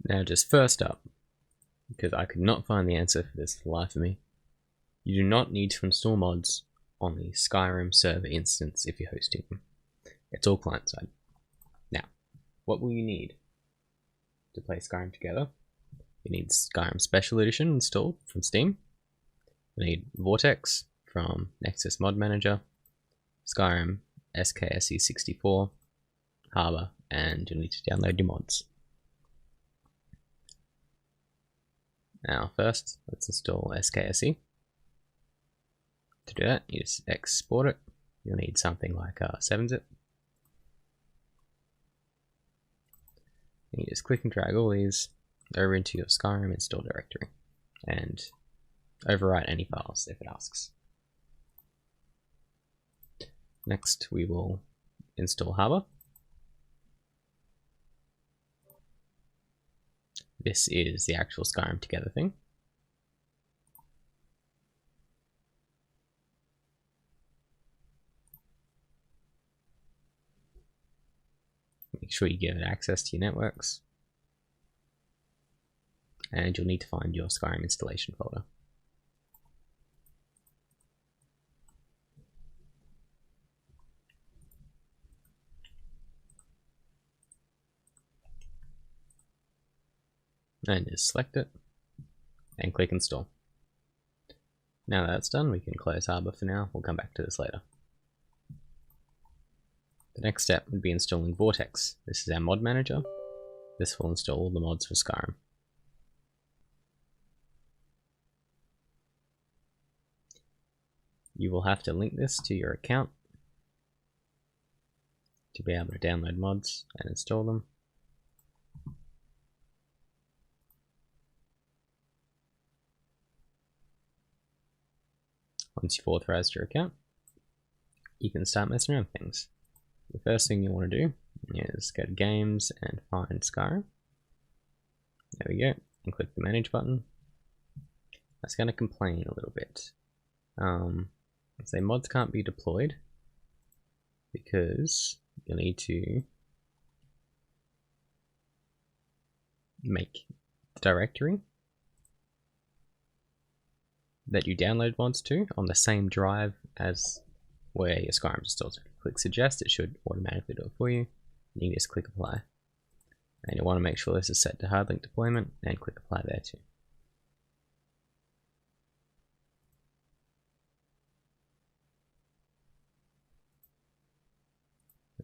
Now just first up, because I could not find the answer for this for the life of me, you do not need to install mods on the Skyrim server instance if you're hosting them. It's all client-side. Now, what will you need to play Skyrim Together? You need Skyrim Special Edition installed from Steam. You need Vortex from Nexus Mod Manager, Skyrim SKSE64, Harbor, and you'll need to download your mods. Now first, let's install SKSE. To do that, you just export it. You'll need something like 7-zip. You just click and drag all these over into your Skyrim install directory and overwrite any files if it asks. Next, we will install Harbor. This is the actual Skyrim Together thing. Make sure you give it access to your networks. And you'll need to find your Skyrim installation folder. And just select it and click install. Now that that's done, we can close Harbor for now. We'll come back to this later. The next step would be installing Vortex. This is our mod manager. This will install all the mods for Skyrim. You will have to link this to your account to be able to download mods and install them. Once you've authorized your account, you can start messing around with things. The first thing you want to do is go to Games and find Skyrim. There we go, and click the Manage button. That's going to complain a little bit. Say mods can't be deployed because you'll need to make the directory that you download mods to on the same drive as where your Skyrim is installed. So if you click suggest, it should automatically do it for you. You can just click apply. And you want to make sure this is set to hard link deployment and click apply there too.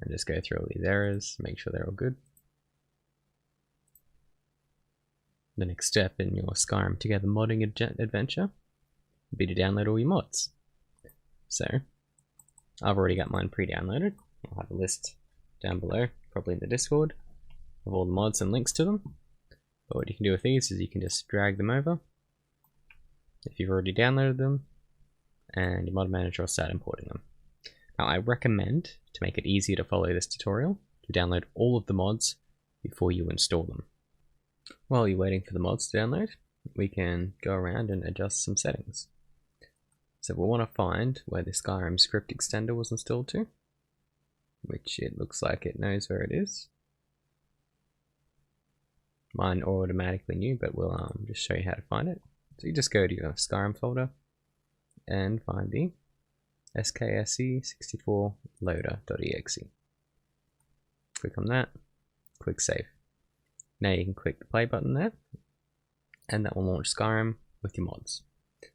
And just go through all these errors, make sure they're all good. The next step in your Skyrim Together modding adventure would be to download all your mods. So, I've already got mine pre-downloaded. I'll have a list down below, probably in the Discord, of all the mods and links to them. But what you can do with these is you can just drag them over if you've already downloaded them, and your mod manager will start importing them. Now I recommend, to make it easier to follow this tutorial, to download all of the mods before you install them. While you're waiting for the mods to download, we can go around and adjust some settings. So we'll want to find where the Skyrim script extender was installed to, which it looks like it knows where it is. Mine automatically knew, but we'll just show you how to find it. So you just go to your Skyrim folder and find the SKSE64 loader.exe. Click on that, click save. Now you can click the play button there, and that will launch Skyrim with your mods.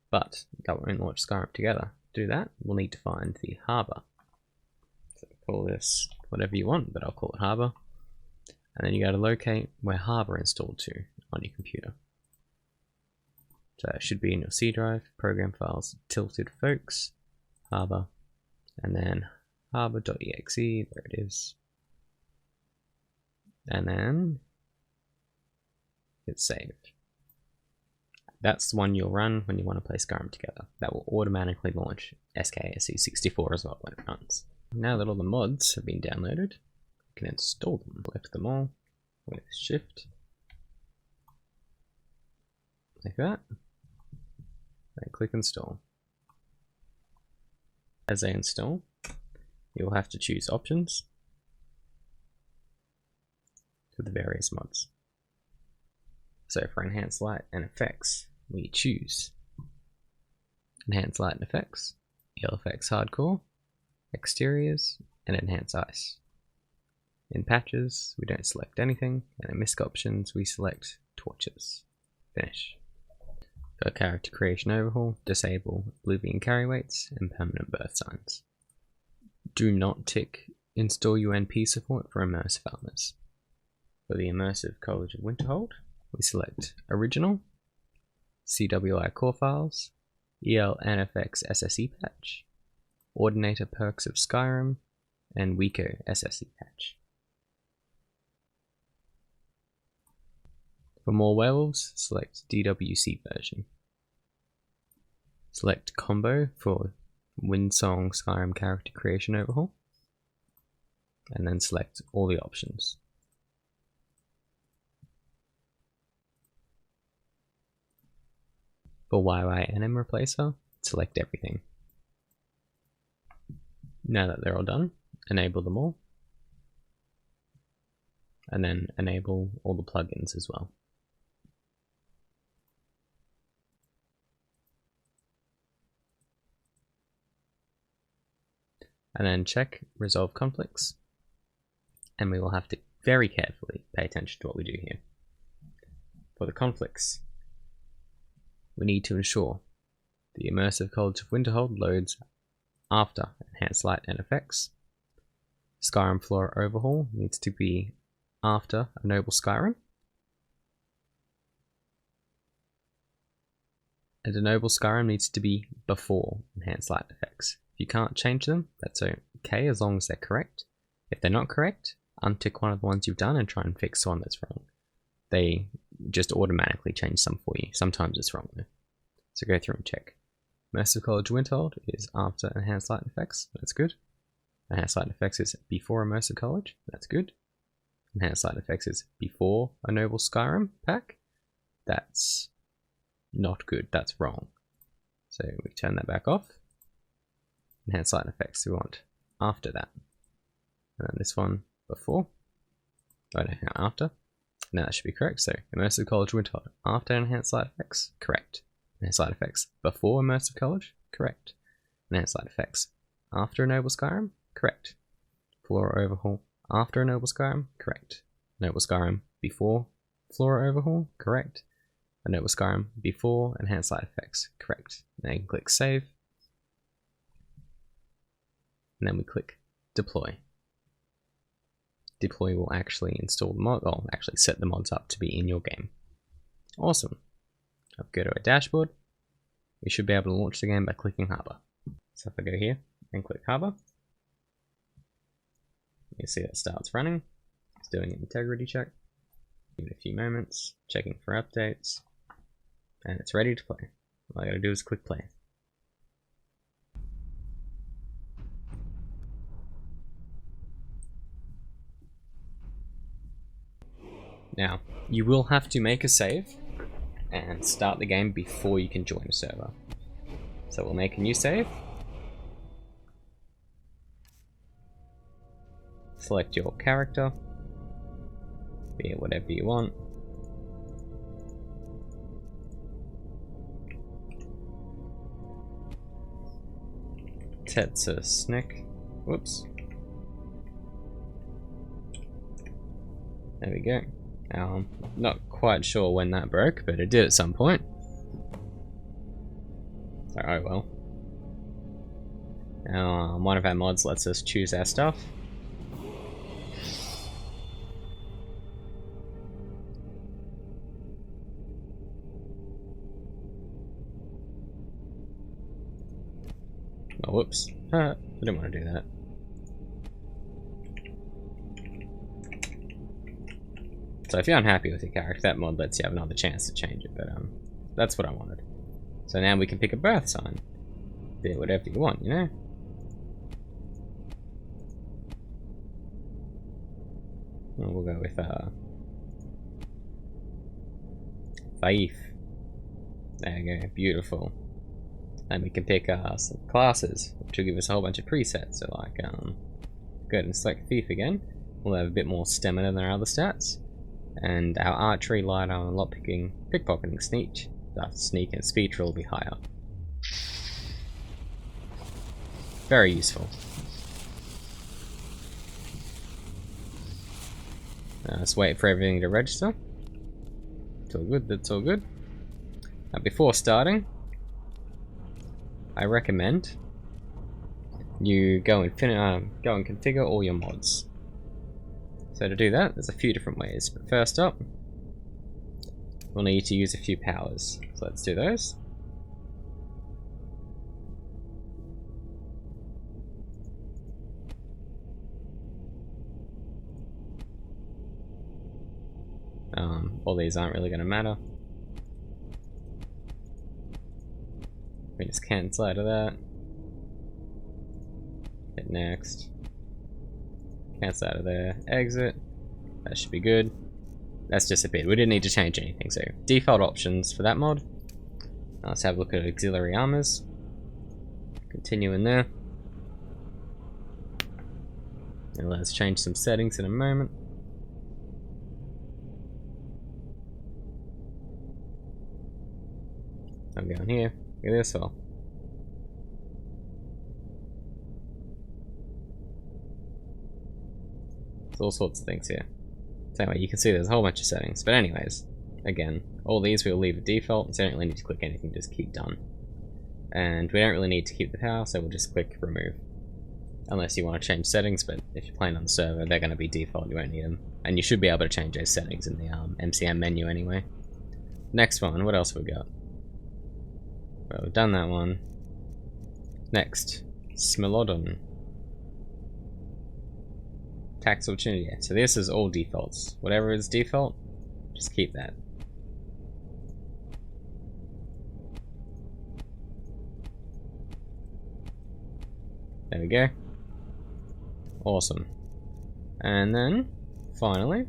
But that won't launch Skyrim Together. To do that, we'll need to find the Harbor. So call this whatever you want, but I'll call it Harbor. And then you got to locate where Harbor installed to on your computer. So it should be in your C drive, program files, tilted folks, Harbor, and then harbor.exe, there it is. And then it's saved. That's the one you'll run when you want to play Skyrim Together. That will automatically launch SKSE64 as well when it runs. Now that all the mods have been downloaded, you can install them. Select them all with Shift, like that, then click install. As they install, you'll have to choose options for the various mods. So for enhanced light and effects, we choose enhanced light and effects, ELFX hardcore, exteriors, and enhance ice. In patches, we don't select anything, and in misc options, we select torches. Finish. For character creation overhaul, disable Oblivion carry weights and permanent birth signs. Do not tick install UNP support for immersive armors. For the immersive College of Winterhold, we select original, CWI core files, ELNFX SSE patch, Ordinator perks of Skyrim, and Wico SSE patch. For more werewolves, select DWC version. Select combo for Windsong Skyrim character creation overhaul, and then select all the options. For YYNM replacer, select everything. Now that they're all done, enable them all, and then enable all the plugins as well. And then check resolve conflicts, and we will have to very carefully pay attention to what we do here. For the conflicts, we need to ensure the immersive College of Winterhold loads after enhanced light and effects. Skyrim Flora overhaul needs to be after a noble Skyrim, and a noble Skyrim needs to be before enhanced light effects. If you can't change them, that's okay as long as they're correct. If they're not correct, untick one of the ones you've done and try and fix one that's wrong. They just automatically change some for you. Sometimes it's wrong though. So go through and check. Immersive College of Winterhold is after enhanced light effects, that's good. Enhanced light effects is before Immersive College, that's good. Enhanced light effects is before a noble Skyrim pack, that's not good, that's wrong. So we turn that back off. Enhanced light effects we want after that. And then this one before. Oh no, after. Now that should be correct. So Immersive College Winterhold after enhanced light effects, correct. Enhanced light effects before Immersive College, correct. Enhanced light effects after a noble Skyrim, correct. Flora overhaul after a noble Skyrim, correct. Noble Skyrim before Flora overhaul, correct. A noble Skyrim before enhanced light effects, correct. Now you can click save. And then we click deploy. Deploy will actually install the mod, or actually set the mods up to be in your game. Awesome. I'll go to our dashboard. We should be able to launch the game by clicking Harbor. So if I go here and click Harbor, you see it starts running. It's doing an integrity check. Give it a few moments, checking for updates, and it's ready to play. All I gotta do is click play. Now, you will have to make a save and start the game before you can join a server. So we'll make a new save. Select your character. Be it whatever you want. Tetsa Snick. Whoops. There we go. Not quite sure when that broke, but it did at some point. So, oh well. Now, one of our mods lets us choose our stuff. Oh, whoops. I didn't want to do that. So if you're unhappy with your character, that mod lets you have another chance to change it, but that's what I wanted. So now we can pick a birth sign. Be it whatever you want, you know? Well, we'll go with Faith. There you go, beautiful. And we can pick some classes, which will give us a whole bunch of presets. So like, go ahead and select Thief again. We'll have a bit more stamina than our other stats. And our archery, light armor, lockpicking, pickpocketing, sneak and speed roll will be higher. Very useful. Let's wait for everything to register. It's all good, that's all good. Now before starting, I recommend you go and configure all your mods. So to do that, there's a few different ways. But first up, we'll need to use a few powers. So let's do those. All these aren't really going to matter. We just cancel out of that. Hit next. Cancel out of there. Exit. That should be good. That's just a bit. We didn't need to change anything. So default options for that mod. Let's have a look at auxiliary armors. Continue in there. And let's change some settings in a moment. I'm going here. Look at this all. There's all sorts of things here. So anyway, you can see there's a whole bunch of settings. But anyways, again, all these we'll leave at default, so you don't really need to click anything, just keep done. And we don't really need to keep the power, so we'll just click remove. Unless you want to change settings, but if you're playing on the server, they're going to be default, you won't need them. And you should be able to change those settings in the MCM menu anyway. Next one, what else have we got? Well, we've done that one. Next, Smilodon. Tax opportunity. Yeah, so this is all defaults. Whatever is default, just keep that. There we go. Awesome. And then, finally,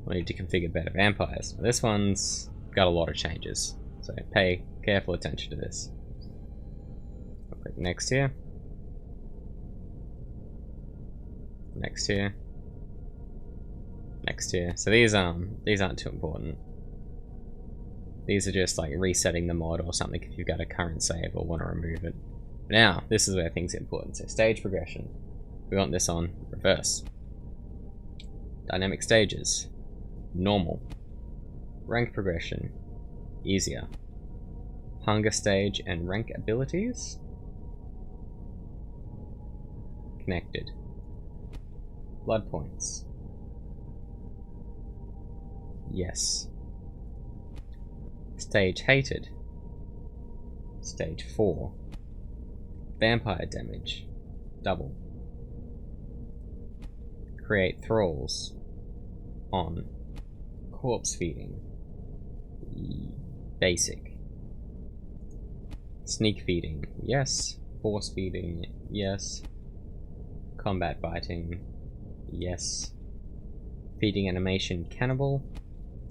we need to configure better vampires. This one's got a lot of changes, so pay careful attention to this. I'll click next here. Next here. Next here. So these aren't too important. These are just like resetting the mod or something if you've got a current save or want to remove it. Now, this is where things are important. So stage progression. We want this on reverse. Dynamic stages. Normal. Rank progression. Easier. Hunger stage and rank abilities. Connected. Blood points. Yes. Stage hated. Stage 4. Vampire damage. Double. Create thralls. On. Corpse feeding. Basic. Sneak feeding. Yes. Force feeding. Yes. Combat biting. Yes. Feeding animation cannibal.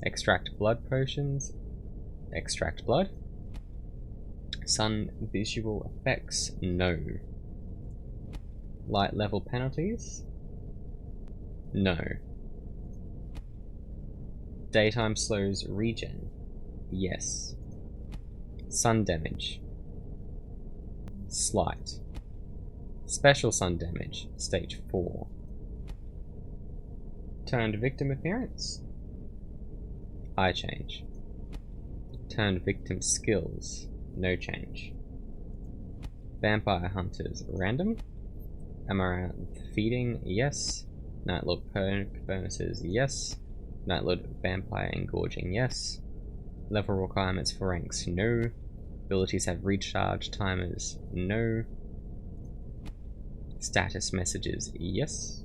Extract blood potions. Extract blood. Sun visual effects. No. Light level penalties. No. Daytime slows regen. Yes. Sun damage. Slight. Special sun damage. Stage 4. Turned victim appearance. Eye change. Turned victim skills. No change. Vampire hunters. Random. Amaranth feeding. Yes. Nightlord perk bonuses. Yes. Nightlord vampire engorging. Yes. Level requirements for ranks. No. Abilities have recharge timers. No. Status messages. Yes.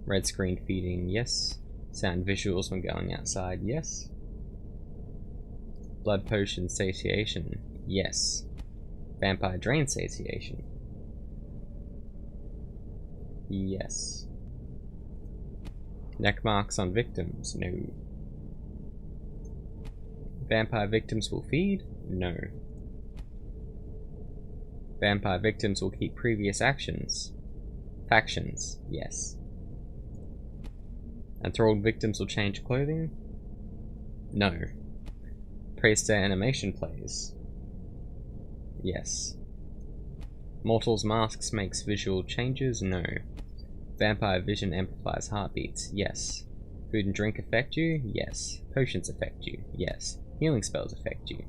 Red screen feeding. Yes. Sound visuals when going outside. Yes. Blood potion satiation. Yes. Vampire drain satiation. Yes. Neck marks on victims. No. Vampire victims will feed? No. Vampire victims will keep previous actions. Factions? Yes. Enthralled victims will change clothing? No. Praise animation plays? Yes. Mortal's masks makes visual changes? No. Vampire vision amplifies heartbeats? Yes. Food and drink affect you? Yes. Potions affect you? Yes. Healing spells affect you?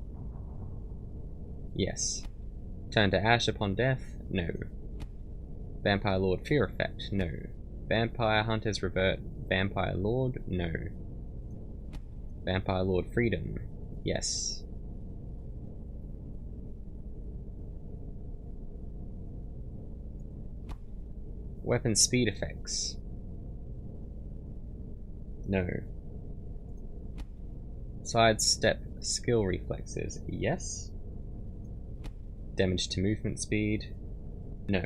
Yes. Turn to ash upon death? No. Vampire Lord fear effect? No. Vampire hunters revert? Vampire Lord? No. Vampire Lord freedom? Yes. Weapon speed effects? No. Sidestep skill reflexes? Yes. Damage to movement speed? No.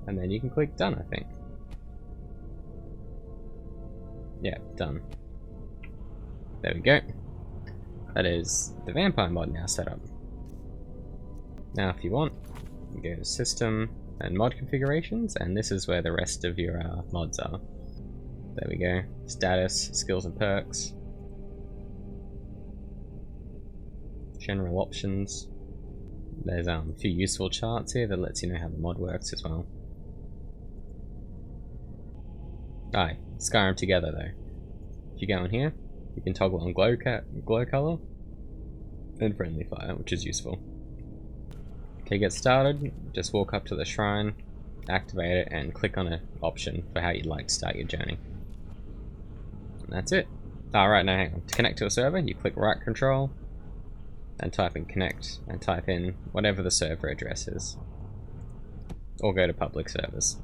And then you can click done, I think. Yeah, done. There we go. That is the vampire mod now set up. Now if you want, you go to system and mod configurations, and this is where the rest of your mods are. There we go. Status, skills and perks. General options. There's a few useful charts here that lets you know how the mod works as well. Aye, Skyrim Together though. If you go in here, you can toggle on glow color and friendly fire, which is useful. To get started, just walk up to the shrine, activate it, and click on an option for how you'd like to start your journey. And that's it. Alright, now hang on. To connect to a server, you click right control and type in connect and type in whatever the server address is. Or go to public servers.